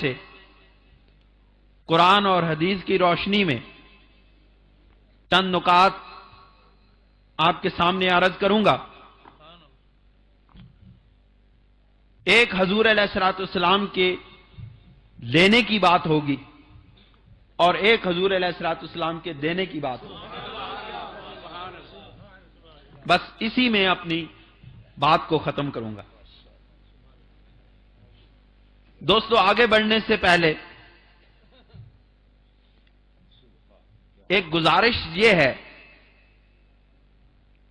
سے قرآن اور حدیث کی روشنی میں چند نکات آپ کے سامنے عرض کروں گا۔ ایک حضور علیہ الصلوۃ والسلام کے لینے کی بات ہوگی اور ایک حضور علیہ الصلوۃ والسلام کے دینے کی بات ہوگی۔ بس اسی میں اپنی بات کو ختم کروں گا۔ دوستو، آگے بڑھنے سے پہلے ایک گزارش یہ ہے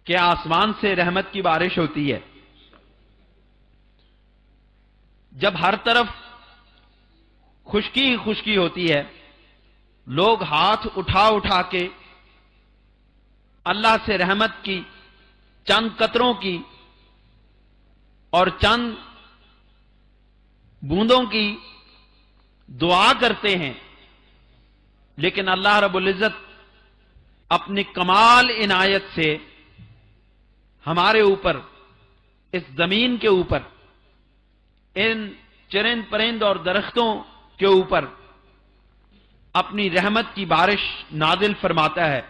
کہ آسمان سے رحمت کی بارش ہوتی ہے۔ جب ہر طرف خشکی ہی خشکی ہوتی ہے، لوگ ہاتھ اٹھا اٹھا کے اللہ سے رحمت کی چند قطروں کی اور چند بوندوں کی دعا کرتے ہیں، لیکن اللہ رب العزت اپنی کمال عنایت سے ہمارے اوپر، اس زمین کے اوپر، ان چرند پرند اور درختوں کے اوپر اپنی رحمت کی بارش نازل فرماتا ہے۔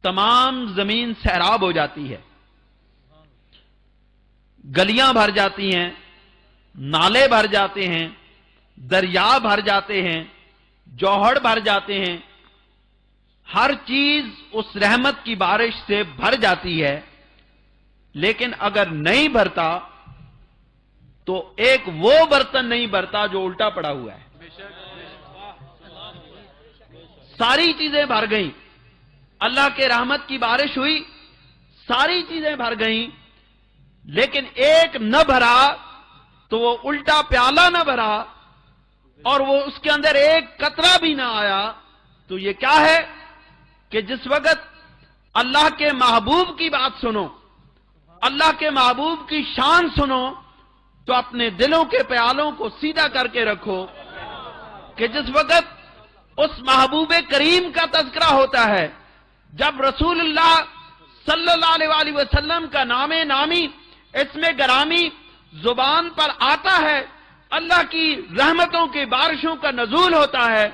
تمام زمین سیراب ہو جاتی ہے، گلیاں بھر جاتی ہیں، نالے بھر جاتے ہیں، دریا بھر جاتے ہیں، جوہر بھر جاتے ہیں، ہر چیز اس رحمت کی بارش سے بھر جاتی ہے۔ لیکن اگر نہیں بھرتا تو ایک وہ برتن نہیں بھرتا جو الٹا پڑا ہوا ہے۔ ساری چیزیں بھر گئیں، اللہ کے رحمت کی بارش ہوئی، ساری چیزیں بھر گئیں، لیکن ایک نہ بھرا تو وہ الٹا پیالہ نہ بھرا اور وہ اس کے اندر ایک قطرہ بھی نہ آیا، تو یہ کیا ہے کہ جس وقت اللہ کے محبوب کی بات سنو، اللہ کے محبوب کی شان سنو، تو اپنے دلوں کے پیالوں کو سیدھا کر کے رکھو کہ جس وقت اس محبوب کریم کا تذکرہ ہوتا ہے، جب رسول اللہ صلی اللہ علیہ وسلم کا نام نامی، اسم گرامی زبان پر آتا ہے، اللہ کی رحمتوں کی بارشوں کا نزول ہوتا ہے،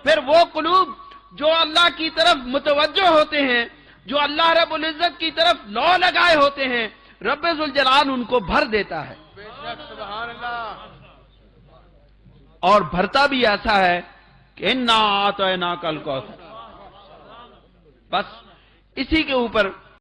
پھر وہ قلوب جو اللہ کی طرف متوجہ ہوتے ہیں، جو اللہ رب العزت کی طرف لو لگائے ہوتے ہیں، رب ذوالجلال ان کو بھر دیتا ہے۔ سبحان اللہ۔ اور بھرتا بھی ایسا ہے کہ انا اعطیناک الکوثر۔ بس اسی کے اوپر